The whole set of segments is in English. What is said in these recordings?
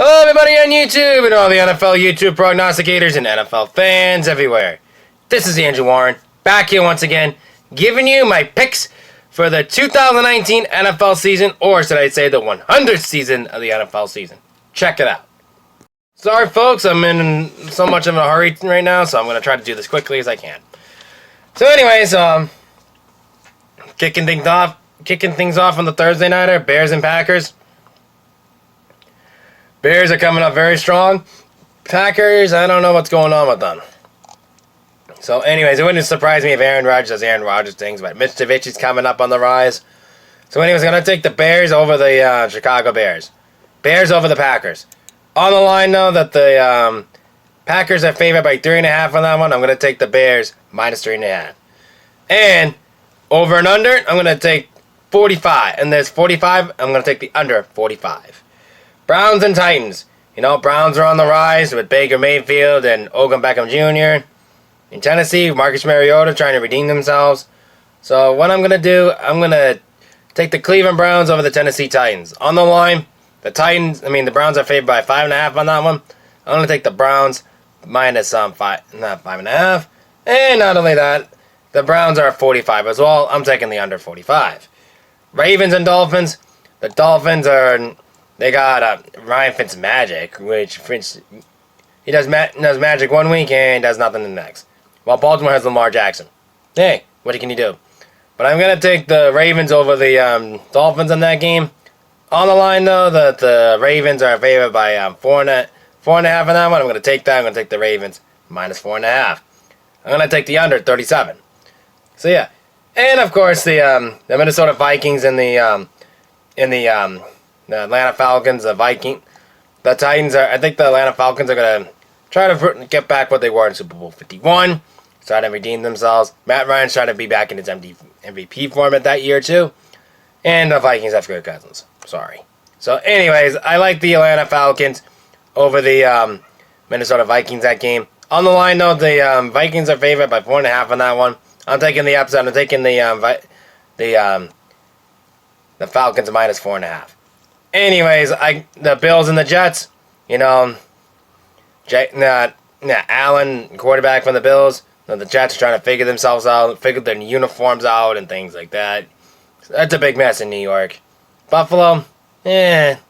Hello everybody on YouTube and all the NFL YouTube prognosticators and NFL fans everywhere. This is Andrew Warren, back here once again, giving you my picks for the 2019 NFL season, or should I say the 100th season of the NFL season. Check it out. Sorry folks, I'm in so much of a hurry right now, so I'm going to try to do this quickly as I can. So anyways, kicking things off on the Thursday nighter, Bears and Packers. Bears are coming up very strong. Packers, I don't know what's going on with them. So anyways, it wouldn't surprise me if Aaron Rodgers does Aaron Rodgers things, but Mitch Trubisky's coming up on the rise. So anyways, I'm going to take the Bears over the Chicago Bears. Bears over the Packers. On the line, though, that the Packers are favored by 3.5 on that one. I'm going to take the Bears minus 3.5. And over and under, I'm going to take 45. And there's 45, I'm going to take the under 45. Browns and Titans. You know, Browns are on the rise with Baker Mayfield and Odell Beckham Jr. In Tennessee, Marcus Mariota trying to redeem themselves. So what I'm going to do, I'm going to take the Cleveland Browns over the Tennessee Titans. On the line, the Browns are favored by 5.5 on that one. I'm going to take the Browns minus 5.5. And not only that, the Browns are 45 as well. I'm taking the under 45. Ravens and Dolphins. The Dolphins are... They got Ryan Fitzmagic, which he does magic one week and does nothing the next. While Baltimore has Lamar Jackson. Hey, what can you do? But I'm going to take the Ravens over the Dolphins in that game. On the line, though, the Ravens are favored by 4.5 on that one. I'm going to take that. I'm going to take the Ravens minus 4.5. I'm going to take the under 37. So, yeah. And, of course, the Minnesota Vikings and the Atlanta Falcons, the Titans I think the Atlanta Falcons are going to try to get back what they were in Super Bowl 51. Try to redeem themselves. Matt Ryan's trying to be back in his MVP format that year, too. And the Vikings have Kirk Cousins. Sorry. So, anyways, I like the Atlanta Falcons over the Minnesota Vikings that game. On the line, though, the Vikings are favored by 4.5 on that one. I'm taking the upset. I'm taking the Falcons minus 4.5. Anyways, the Bills and the Jets, you know, Allen, quarterback from the Bills, the Jets are trying to figure themselves out, figure their uniforms out and things like that. So that's a big mess in New York. Buffalo, the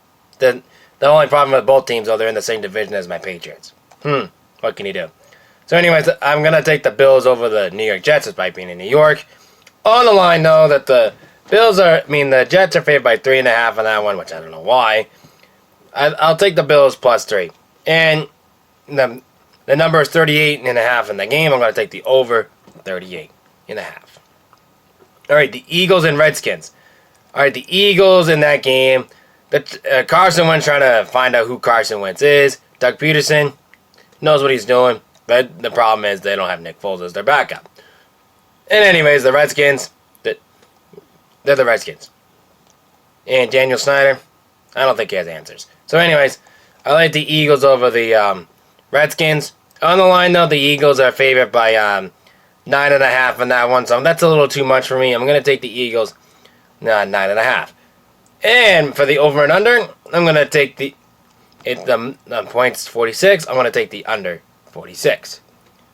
only problem with both teams, though, they're in the same division as my Patriots. What can you do? So anyways, I'm going to take the Bills over the New York Jets despite being in New York. On the line, though, that the Jets are favored by 3.5 on that one, which I don't know why. I'll take the Bills plus 3. And the number is 38.5 in the game. I'm going to take the over 38.5. All right, the Eagles and Redskins. All right, the Eagles in that game. Carson Wentz trying to find out who Carson Wentz is. Doug Peterson knows what he's doing. But the problem is they don't have Nick Foles as their backup. And anyways, the Redskins... They're the Redskins. And Daniel Snyder, I don't think he has answers. So anyways, I like the Eagles over the Redskins. On the line, though, the Eagles are favored by 9.5 on that one. So that's a little too much for me. I'm going to take the Eagles 9.5. And for the over and under, I'm going to take the points 46. I'm going to take the under 46.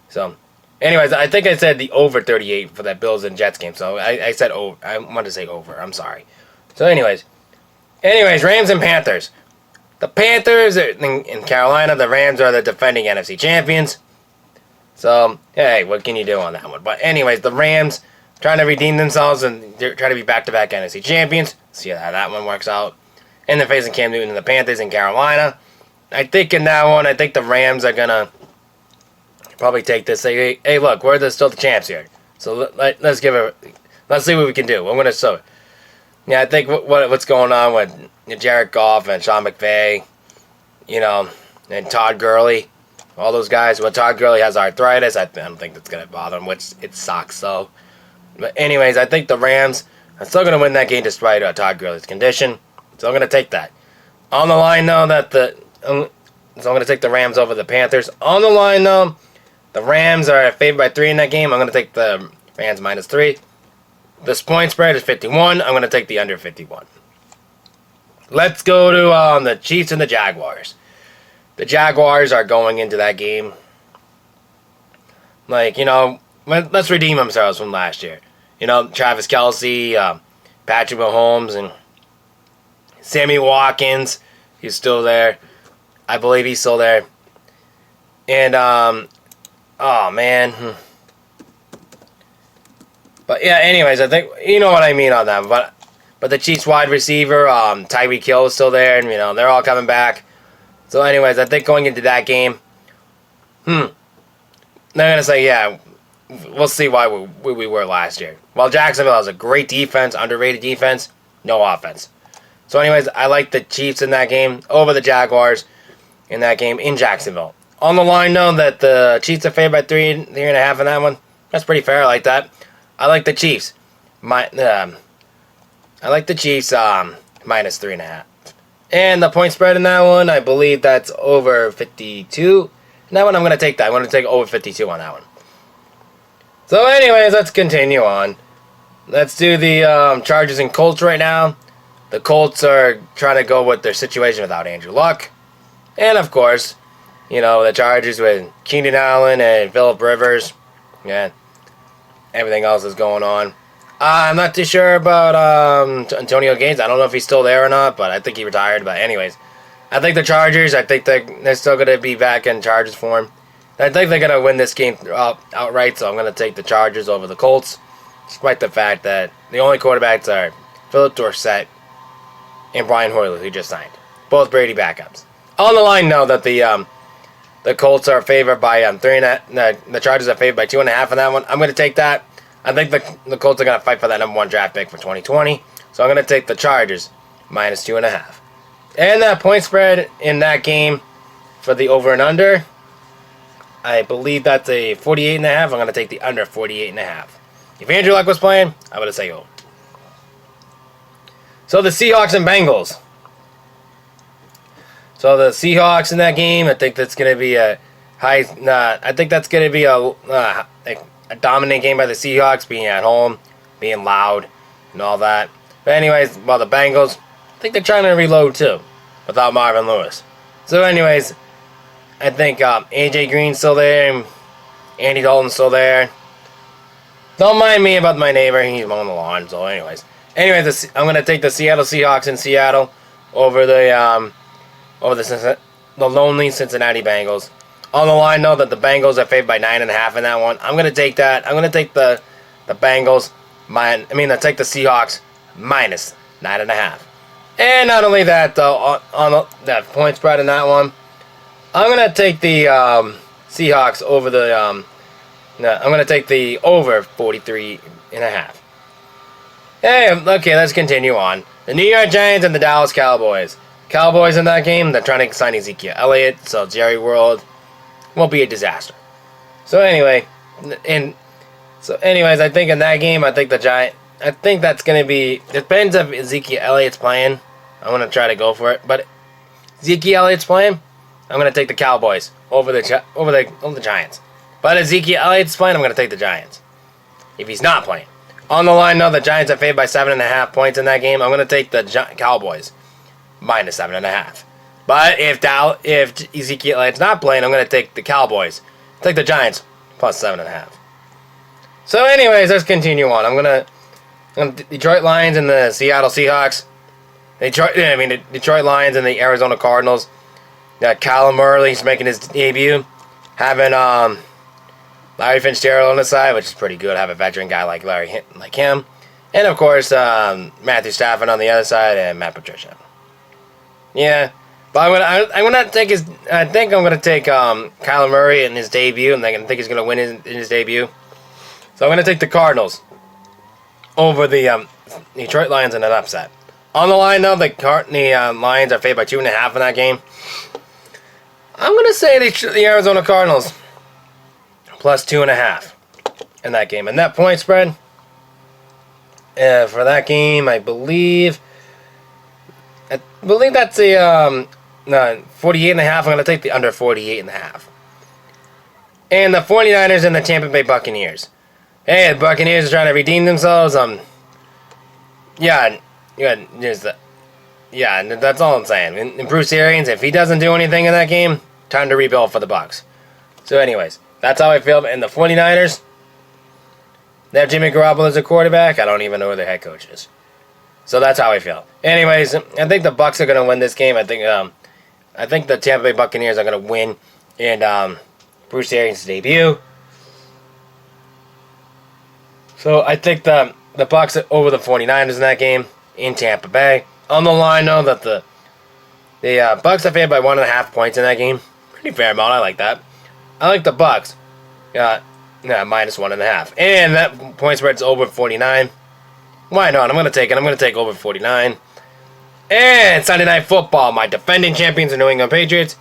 So... Anyways, I think I said the over 38 for that Bills and Jets game. So I said over. I wanted to say over. I'm sorry. So anyways, Rams and Panthers. The Panthers are in Carolina. The Rams are the defending NFC champions. So, hey, what can you do on that one? But anyways, the Rams trying to redeem themselves and they're trying to be back-to-back NFC champions. See how that one works out. And they're facing Cam Newton and the Panthers in Carolina. I think in that one, I think the Rams are going to probably take this. Say, hey, look, we're still the champs here. So let's see what we can do. I'm gonna yeah, I think what's going on with Jared Goff and Sean McVay, you know, and Todd Gurley, all those guys. Well, Todd Gurley has arthritis. I don't think that's gonna bother him, which it sucks though. But anyways, I think the Rams are still gonna win that game despite Todd Gurley's condition. So I'm gonna take that. On the line though, so I'm gonna take the Rams over the Panthers. On the line though. The Rams are favored by 3 in that game. I'm going to take the Rams minus 3. This point spread is 51. I'm going to take the under 51. Let's go to the Chiefs and the Jaguars. the Jaguars are going into that game. Like, let's redeem themselves from last year. Travis Kelce, Patrick Mahomes, and Sammy Watkins. He's still there. I believe he's still there. And, oh, man. But, yeah, anyways, I think, you know what I mean on that. But the Chiefs wide receiver, Tyreek Hill is still there. And, they're all coming back. So, anyways, I think going into that game, they're going to say, yeah, we'll see why we were last year. While Jacksonville has a great defense, underrated defense, no offense. So, anyways, I like the Chiefs in that game over the Jaguars in that game in Jacksonville. On the line, though, that the Chiefs are favored by 3.5 in that one. That's pretty fair. I like that. I like the Chiefs. I like the Chiefs minus 3.5. And the point spread in that one, I believe that's over 52. And that one, I'm going to take that. I'm going to take over 52 on that one. So, anyways, let's continue on. Let's do the Chargers and Colts right now. The Colts are trying to go with their situation without Andrew Luck. And, of course, the Chargers with Keenan Allen and Phillip Rivers. Yeah, everything else is going on. I'm not too sure about Antonio Gaines. I don't know if he's still there or not, but I think he retired. But anyways, I think the Chargers, I think they're still going to be back in Chargers form. I think they're going to win this game outright, so I'm going to take the Chargers over the Colts. Despite the fact that the only quarterbacks are Philip Dorsett and Brian Hoyer, who just signed. Both Brady backups. On the line, know that the Colts are favored by 3.5. The Chargers are favored by 2.5 on that one. I'm going to take that. I think the Colts are going to fight for that number 1 draft pick for 2020. So I'm going to take the Chargers minus 2.5. And that point spread in that game for the over and under, I believe that's a 48.5. I'm going to take the under 48.5. If Andrew Luck was playing, I would have said over. So the Seahawks and Bengals. So the Seahawks in that game, I think that's going to be a high. I think that's going to be a dominant game by the Seahawks, being at home, being loud, and all that. But anyways, while the Bengals, I think they're trying to reload too, without Marvin Lewis. So anyways, I think AJ Green's still there, and Andy Dalton's still there. Don't mind me about my neighbor; he's mowing the lawn. So anyways, I'm going to take the Seattle Seahawks in Seattle over the lonely Cincinnati Bengals. On the line, though, that the Bengals are favored by 9.5 in that one. I'm going to take that. I'm going to take the Bengals. I take the Seahawks minus 9.5. And not only that, though, on that point spread in that one, I'm going to take the Seahawks over the. I'm going to take the over 43.5. Hey, okay, let's continue on. The New York Giants and the Dallas Cowboys. Cowboys in that game, they're trying to sign Ezekiel Elliott, so Jerry World won't be a disaster. So anyways, I think in that game, I think that's going to be, depends if Ezekiel Elliott's playing. I'm going to try to go for it, but Ezekiel Elliott's playing, I'm going to take the Cowboys over the Giants. But Ezekiel Elliott's playing, I'm going to take the Giants. If he's not playing. On the line, though, the Giants are favored by 7.5 points in that game. I'm going to take the Cowboys minus 7.5. But if Ezekiel Elliott's not playing, I'm going to take the Cowboys. Take the Giants plus 7.5. So anyways, let's continue on. I'm going to Detroit Lions and the Seattle Seahawks. The Detroit Lions and the Arizona Cardinals. Got Kyler Murray's making his debut. Having Larry Fitzgerald on the side, which is pretty good. Have a veteran guy like him. And of course, Matthew Stafford on the other side and Matt Patricia. Yeah. But I'm gonna take I think I'm gonna take Kyler Murray in his debut, and I think he's gonna win in his debut. So I'm gonna take the Cardinals over the Detroit Lions in an upset. On the line, though, the Lions are favored by 2.5 in that game. I'm gonna say the Arizona Cardinals plus 2.5 in that game, and that point spread for that game, I believe that's a 48.5. I'm going to take the under 48.5. And the 49ers and the Tampa Bay Buccaneers. Hey, the Buccaneers are trying to redeem themselves. You yeah, that's all I'm saying. And Bruce Arians, if he doesn't do anything in that game, time to rebuild for the Bucs. So anyways, that's how I feel. And the 49ers, they have Jimmy Garoppolo as a quarterback. I don't even know who their head coach is. So that's how I feel. Anyways, I think the Bucs are going to win this game. I think the Tampa Bay Buccaneers are going to win in Bruce Arians' debut. So I think the Bucs are over the 49ers in that game in Tampa Bay. On the line, though, that the Bucs are favored by 1.5 points in that game. Pretty fair amount. I like that. I like the Bucs. Minus 1.5. And that point spread's over 49. Why not? I'm going to take it. I'm going to take over 49. And Sunday Night Football, my defending champions, the New England Patriots.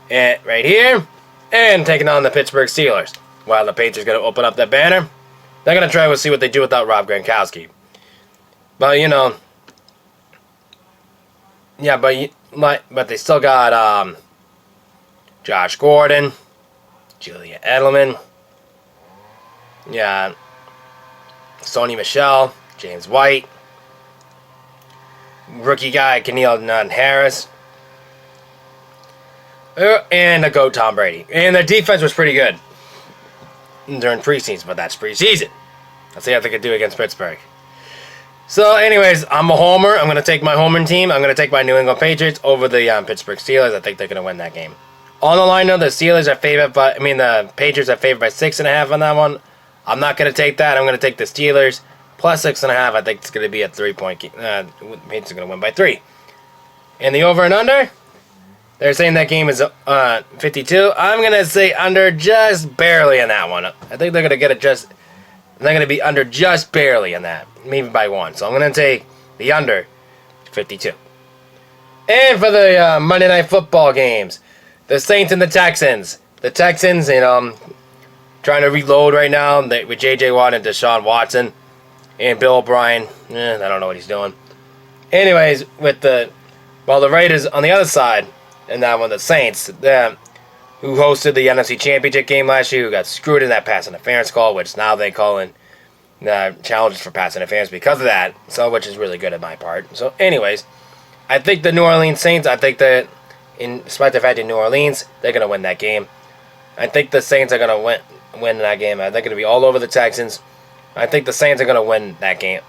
And right here. And taking on the Pittsburgh Steelers. While the Patriots going to open up that banner, they're going to try to see what they do without Rob Gronkowski. But, you know. Yeah, but they still got Josh Gordon, Julian Edelman. Yeah, Sony Michel, James White, rookie guy Keneal Harris, and the GOAT Tom Brady. And their defense was pretty good during preseason, but that's preseason. Let's see how they could do against Pittsburgh. So, anyways, I'm a homer. I'm going to take my homing team. I'm going to take my New England Patriots over the Pittsburgh Steelers. I think they're going to win that game. On the line, though, the Steelers are favored, the Patriots are favored by 6.5 on that one. I'm not going to take that. I'm going to take the Steelers plus 6.5. I think it's going to be a 3-point game. Patriots are going to win by 3. And the over and under, they're saying that game is 52. I'm going to say under just barely on that one. I think they're going to get it just. They're going to be under just barely on that, maybe by 1. So I'm going to take the under 52. And for the Monday Night Football games, the Saints and the Texans. The Texans, trying to reload right now with J.J. Watt and Deshaun Watson. And Bill O'Brien, I don't know what he's doing. Anyways, the Raiders on the other side, and that one, the Saints, who hosted the NFC Championship game last year, who got screwed in that pass interference call, which now they call in challenges for pass interference because of that, so which is really good at my part. So, anyways, I think the New Orleans Saints, despite the fact in New Orleans, they're going to win that game. I think the Saints are going to win that game. They're going to be all over the Texans. I think the Saints are going to win that game.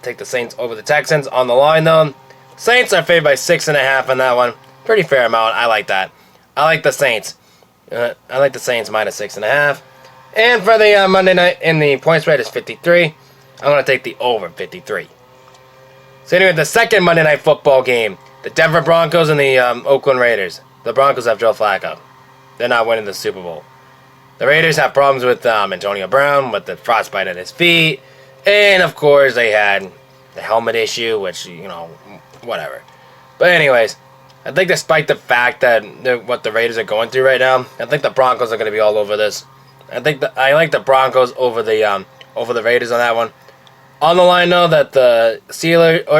Take the Saints over the Texans. On the line, though, Saints are favored by 6.5 on that one. Pretty fair amount. I like that. I like the Saints. I like the Saints minus 6.5. And for the Monday night, and the point spread is 53. I'm going to take the over 53. So anyway, the second Monday Night Football game, the Denver Broncos and the Oakland Raiders. The Broncos have Joe Flacco. They're not winning the Super Bowl. The Raiders have problems with Antonio Brown, with the frostbite at his feet. And, of course, they had the helmet issue, which, whatever. But anyways, I think despite the fact that what the Raiders are going through right now, I think the Broncos are going to be all over this. I like the Broncos over the Raiders on that one. On the line, though, that the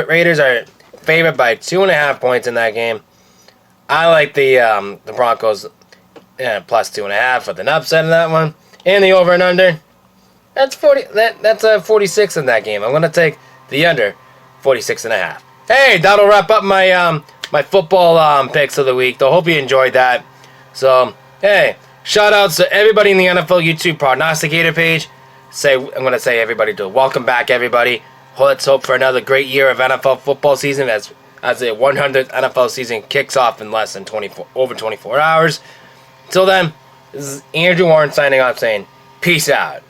Raiders are favored by 2.5 points in that game. I like the Broncos plus 2.5 with an upset in that one. And the over and under, that's 46 in that game. I'm going to take the under 46.5. Hey, that'll wrap up my my football picks of the week. I hope you enjoyed that. So, hey, shout outs to everybody in the NFL YouTube prognosticator page. I'm going to say everybody to welcome back everybody. Let's hope for another great year of NFL football season as the 100th NFL season kicks off in less than 24 hours. Until then, this is Andrew Warren signing off saying peace out.